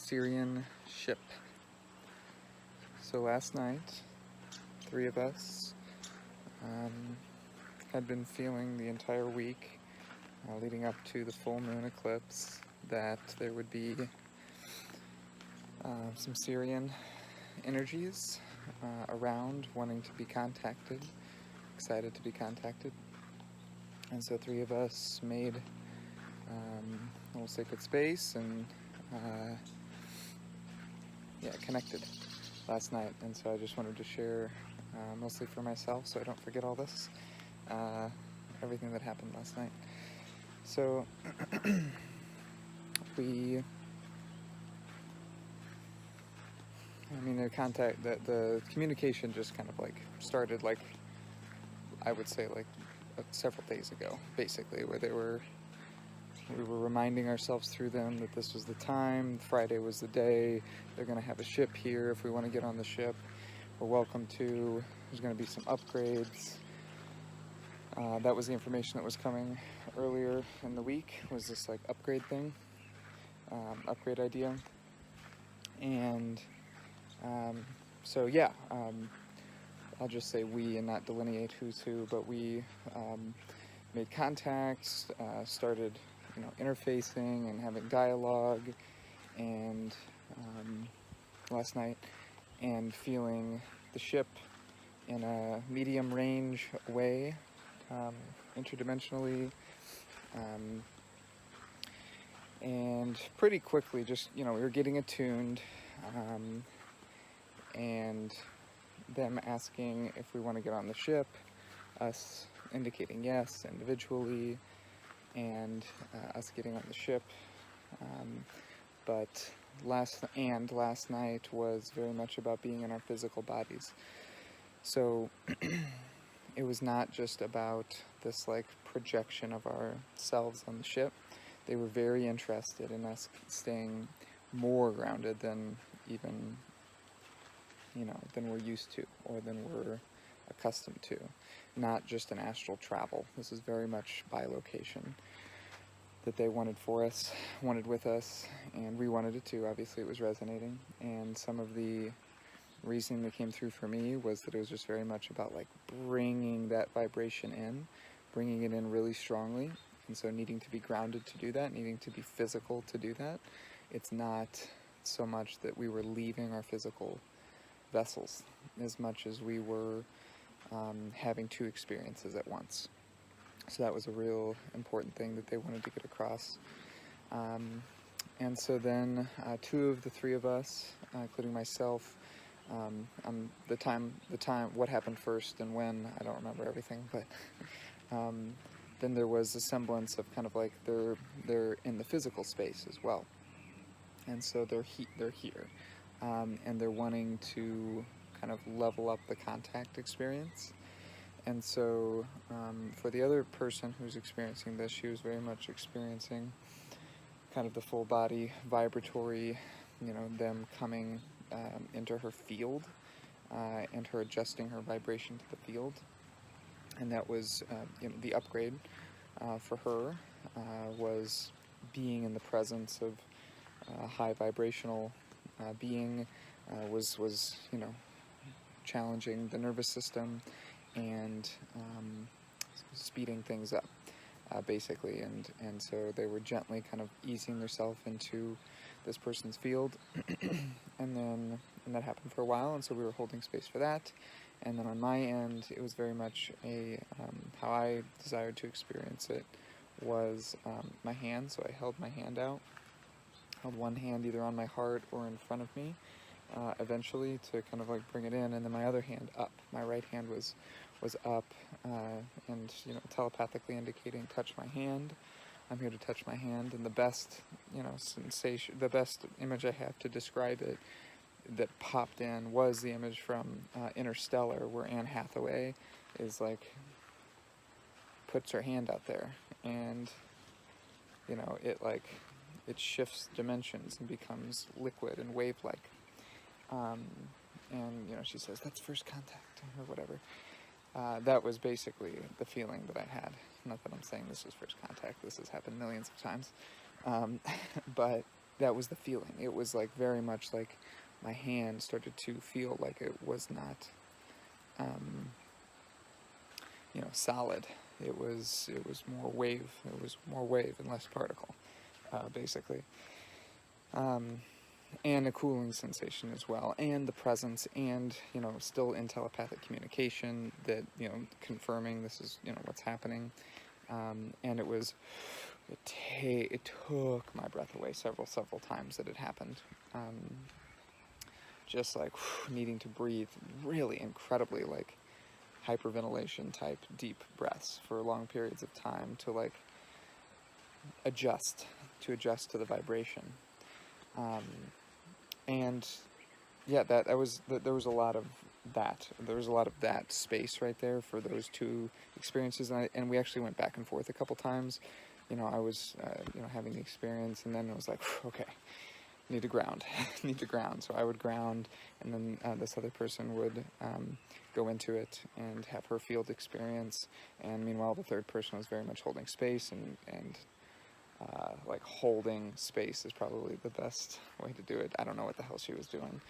Sirian ship. So last night, three of us had been feeling the entire week leading up to the full moon eclipse that there would be some Sirian energies around wanting to be contacted, excited to be contacted. And so three of us made a little sacred space and connected last night. And so I just wanted to share, mostly for myself so I don't forget all this, everything that happened last night. So the communication just kind of started I would say several days ago, basically, where we were reminding ourselves through them that this was the time, Friday was the day, they're going to have a ship here if we want to get on the ship, we're welcome to, there's going to be some upgrades. That was the information that was coming earlier in the week, was this upgrade thing, upgrade idea. And I'll just say we and not delineate who's who, but we made contacts, started interfacing and having dialogue, and last night, and feeling the ship in a medium range way, interdimensionally, and pretty quickly just, we were getting attuned, and them asking if we want to get on the ship, us indicating yes individually, and us getting on the ship. But last night was very much about being in our physical bodies. So it was not just about this projection of ourselves on the ship. They were very interested in us staying more grounded than even, than we're used to or than we're accustomed to. Not just an astral travel. This is very much bilocation that they wanted for us, wanted with us, and we wanted it too. Obviously it was resonating, and some of the reasoning that came through for me was that it was just very much about bringing that vibration in, bringing it in really strongly, and so needing to be grounded to do that, needing to be physical to do that. It's not so much that we were leaving our physical vessels as much as we were having two experiences at once. So that was a real important thing that they wanted to get across. And so then two of the three of us, including myself, the time, what happened first and when, I don't remember everything, but then there was a semblance of they're in the physical space as well. And so they're here, and they're wanting to kind of level up the contact experience. And so for the other person who's experiencing this, she was very much experiencing kind of the full body vibratory, them coming into her field, and her adjusting her vibration to the field. And that was, the upgrade for her was being in the presence of high vibrational being, was challenging the nervous system and speeding things up, basically. And so they were gently kind of easing themselves into this person's field, and that happened for a while, and so we were holding space for that. And then on my end, it was very much how I desired to experience it was my hand. So I held my hand out, held one hand either on my heart or in front of me, eventually to kind of bring it in, and then my other hand up. My right hand was up, and telepathically indicating, touch my hand. I'm here to touch my hand. And the best sensation, the best image I have to describe it that popped in was the image from Interstellar, where Anne Hathaway is puts her hand out there, and it shifts dimensions and becomes liquid and wave-like. And she says, that's first contact, or whatever. That was basically the feeling that I had. Not that I'm saying this was first contact, this has happened millions of times. But that was the feeling. It was like very much like my hand started to feel like it was not, solid. It was more wave. It was more wave and less particle, basically. And a cooling sensation as well, and the presence, and still in telepathic communication that confirming this is what's happening, and it took my breath away several times that it happened, just like needing to breathe really incredibly like hyperventilation type deep breaths for long periods of time to like adjust to the vibration. And yeah, there was a lot of that. There was a lot of that space right there for those two experiences, and we actually went back and forth a couple times. I was having the experience, and then it was like, okay, need to ground, need to ground. So I would ground, and then this other person would go into it and have her field experience, and meanwhile the third person was very much holding space and like holding space is probably the best way to do it. I don't know what the hell she was doing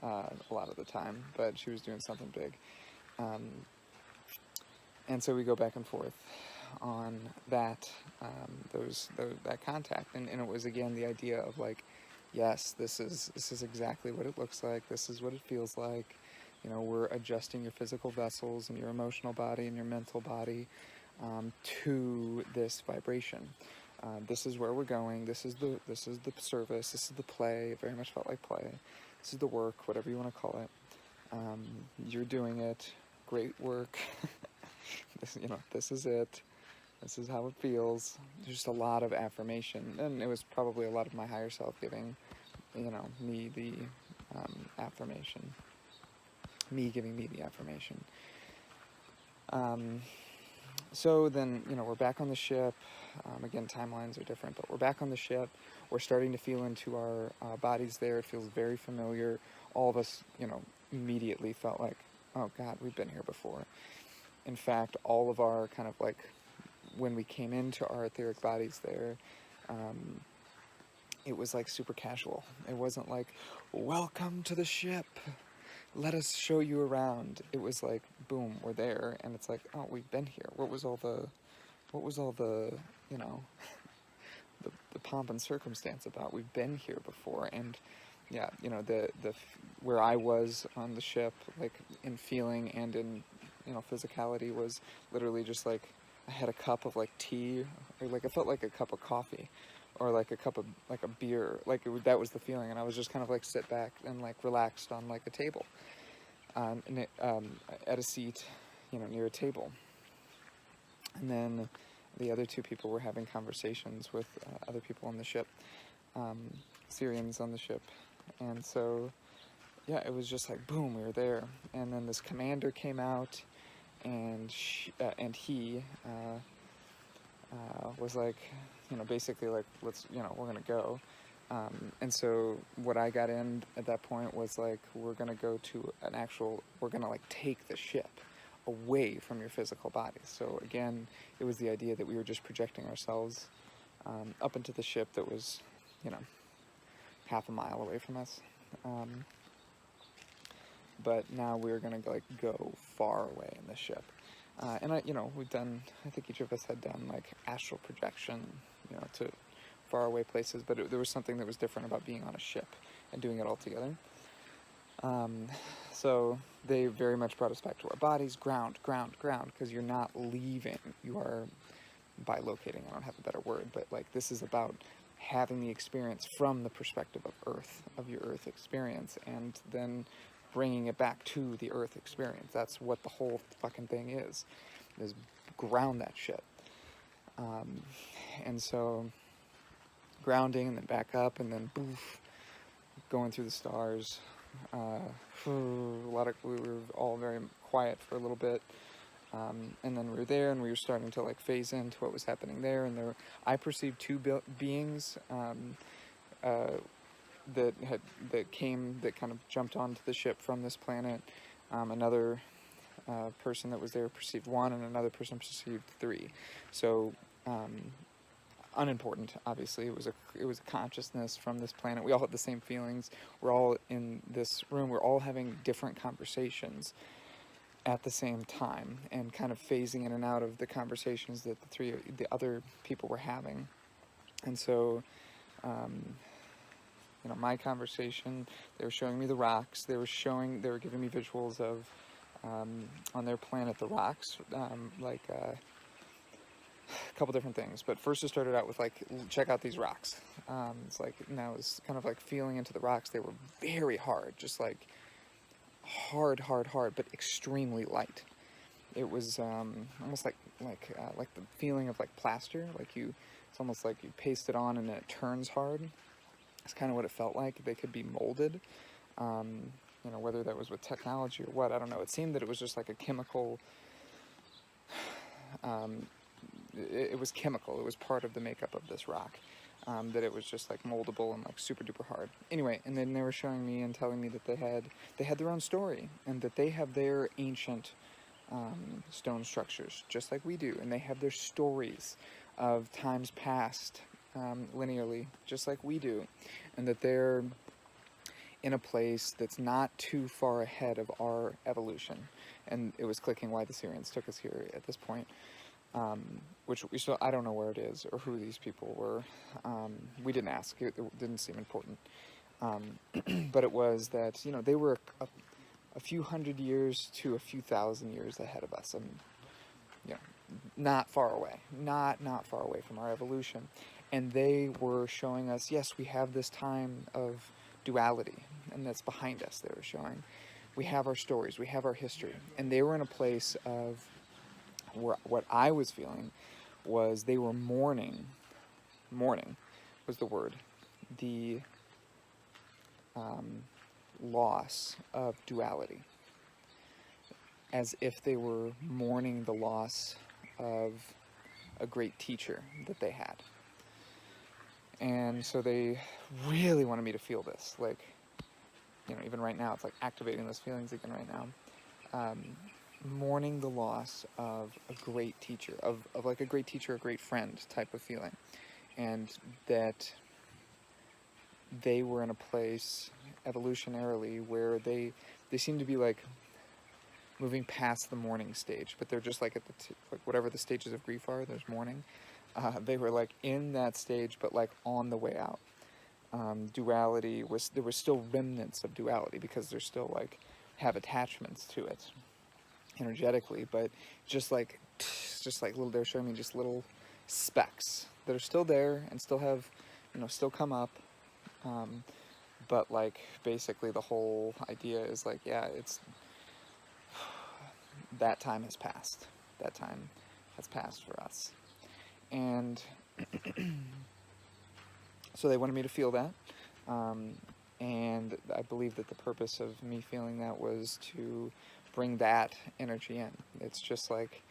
a lot of the time, but she was doing something big. And so we go back and forth on that, that contact, and it was again the idea of like, yes, this is exactly what it looks like. This is what it feels like. We're adjusting your physical vessels and your emotional body and your mental body to this vibration. This is where we're going. This is the service. This is the play. It very much felt like play. This is the work, whatever you want to call it. You're doing it. Great work. This is it. This is how it feels. There's just a lot of affirmation, and it was probably a lot of my higher self giving, me the affirmation. Me giving me the affirmation. So then, we're back on the ship. Again, timelines are different, but we're back on the ship. We're starting to feel into our bodies there. It feels very familiar. All of us, immediately felt like, oh God, we've been here before. In fact, all of our kind of like, when we came into our etheric bodies there, it was like super casual. It wasn't like, welcome to the ship, let us show you around. It was like, boom, we're there, and it's like, oh, we've been here. What was all the the pomp and circumstance about? We've been here before. And yeah, the where I was on the ship, like in feeling and in physicality, was literally just like I had a cup of like tea, or like it felt like a cup of coffee, or like a cup of like a beer. Like that was the feeling, and I was just kind of like sit back and like relaxed on like a table, at a seat, near a table. And then the other two people were having conversations with other people on the ship, Sirians on the ship. And so, yeah, it was just like, boom, we were there. And then this commander came out, and he was like, basically like, let's, we're going to go. And so what I got in at that point was like, we're going to go to we're going to like take the ship away from your physical body. So again, it was the idea that we were just projecting ourselves up into the ship that was, half a mile away from us. But now we're going to like go far away in the ship. And we've done, I think each of us had done like astral projection, to far away places, but there was something that was different about being on a ship and doing it all together. So they very much brought us back to our bodies, ground, because you're not leaving. You are bilocating. I don't have a better word, but like this is about having the experience from the perspective of Earth, of your Earth experience, and then bringing it back to the Earth experience. That's what the whole fucking thing is ground that shit. And so grounding and then back up and then boof, going through the stars. We were all very quiet for a little bit, and then we were there, and we were starting to like phase into what was happening there. And I perceived two beings that kind of jumped onto the ship from this planet. Another person that was there perceived one, and another person perceived three. So unimportant. Obviously, it was a consciousness from this planet. We all have the same feelings. We're all in this room. We're all having different conversations at the same time, and kind of phasing in and out of the conversations that the other people were having. And so, my conversation, they were showing me the rocks. They were giving me visuals of, on their planet, the rocks, a couple different things. But first it started out with, like, check out these rocks. It's like, now it's kind of like feeling into the rocks. They were very hard, just like hard, but extremely light. It was almost like the feeling of like plaster. It's almost like you paste it on and it turns hard. It's kind of what it felt like. They could be molded, whether that was with technology or what, I don't know. It seemed that it was just like a chemical, it was chemical. It was part of the makeup of this rock, that it was just like moldable and like super duper hard. Anyway, and then they were showing me and telling me that they had their own story, and that they have their ancient stone structures, just like we do, and they have their stories of times past, linearly, just like we do, and that they're in a place that's not too far ahead of our evolution. And it was clicking why the Sirians took us here at this point, which I don't know where it is or who these people were. We didn't ask. It didn't seem important. But it was that, they were a few hundred years to a few thousand years ahead of us, and not far away, not far away from our evolution. And they were showing us, yes, we have this time of duality, and that's behind us. They were showing, we have our stories, we have our history. And they were in a place of what I was feeling was they were mourning was the word, the loss of duality, as if they were mourning the loss of a great teacher that they had. And so they really wanted me to feel this, like, even right now, it's like activating those feelings again right now. Mourning the loss of a great teacher, of like a great teacher, a great friend type of feeling. And that they were in a place evolutionarily where they seem to be like moving past the mourning stage, but they're just like at like whatever the stages of grief are, there's mourning. They were like in that stage, but like on the way out. Duality there were still remnants of duality, because they're still like have attachments to it energetically, but just like little, they're showing me just little specks that are still there and still have, still come up. But like basically the whole idea is like, yeah, it's that time has passed. That time has passed for us. And so they wanted me to feel that. And I believe that the purpose of me feeling that was to bring that energy in. It's just like,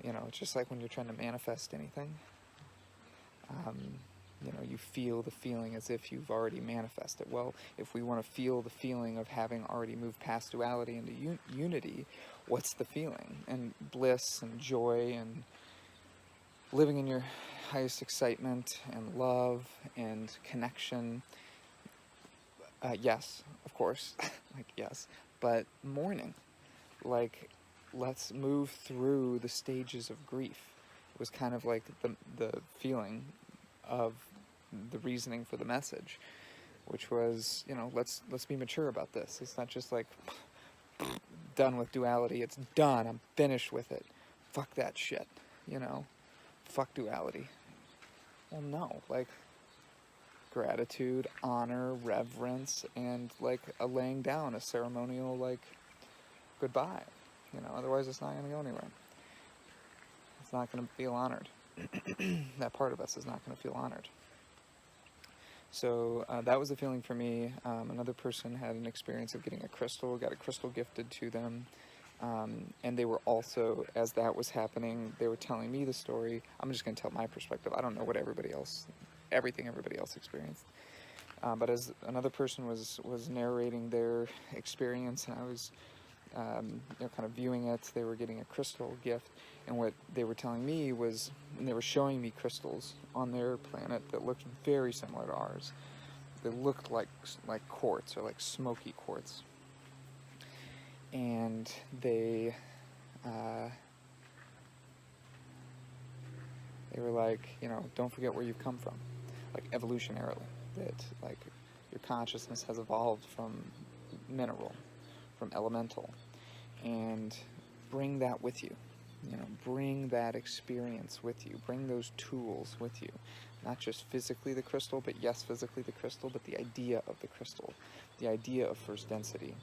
it's just like when you're trying to manifest anything. You feel the feeling as if you've already manifested. Well, if we want to feel the feeling of having already moved past duality into unity, what's the feeling? And bliss and joy and living in your highest excitement and love and connection. Yes, of course, like yes, but mourning, like let's move through the stages of grief. It was kind of like the feeling of the reasoning for the message, which was, let's be mature about this. It's not just like done with duality. It's done. I'm finished with it. Fuck that shit. Fuck duality. Well, no, like gratitude, honor, reverence, and like a laying down, a ceremonial like goodbye. Otherwise it's not going to go anywhere. It's not going to feel honored. That part of us is not going to feel honored. So that was the feeling for me. Another person had an experience of getting got a crystal gifted to them. And they were also, as that was happening, they were telling me the story. I'm just going to tell my perspective. I don't know what everything everybody else experienced. But as another person was narrating their experience, and I was kind of viewing it. They were getting a crystal gift, and what they were telling me was, when they were showing me crystals on their planet that looked very similar to ours. They looked like quartz, or like smoky quartz, and they were like, don't forget where you've come from, like evolutionarily, that like your consciousness has evolved from mineral, from elemental, and bring that with you. Bring that experience with you. Bring those tools with you. Not just physically the crystal, but yes, physically the crystal, but the idea of the crystal, the idea of first density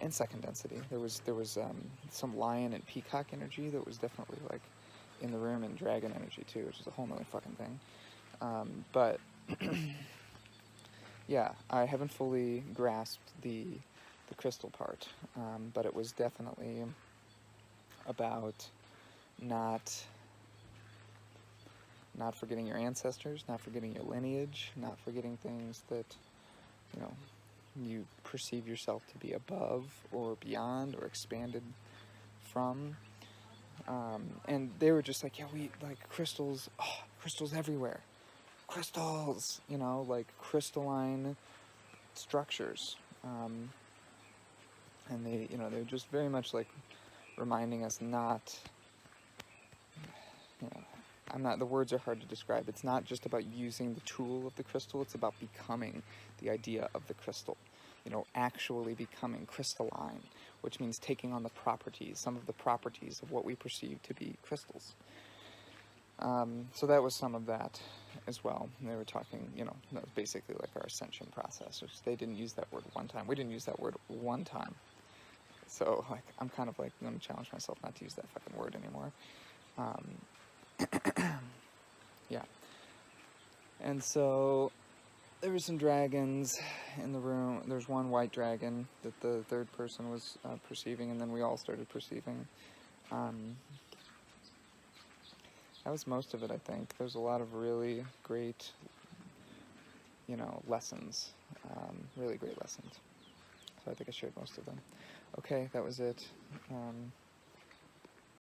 and second density. There was some lion and peacock energy that was definitely like in the room, and dragon energy too, which is a whole nother fucking thing. But yeah, I haven't fully grasped the crystal part, but it was definitely about not forgetting your ancestors, not forgetting your lineage, not forgetting things that you perceive yourself to be above or beyond or expanded from. And they were just like, yeah, we like crystals, crystals everywhere, crystals, like crystalline structures. And they were just very much like reminding us not, the words are hard to describe. It's not just about using the tool of the crystal, it's about becoming the idea of the crystal. Actually becoming crystalline, which means taking on some of the properties of what we perceive to be crystals. So that was some of that as well. They were talking, that was basically like our ascension process, which they didn't use that word one time. We didn't use that word one time. So, like, I'm kind of like going to challenge myself not to use that fucking word anymore. Yeah. And so there were some dragons in the room. There's one white dragon that the third person was perceiving, and then we all started perceiving. That was most of it, I think. There's a lot of really great, lessons. Really great lessons. So I think I shared most of them. Okay, that was it.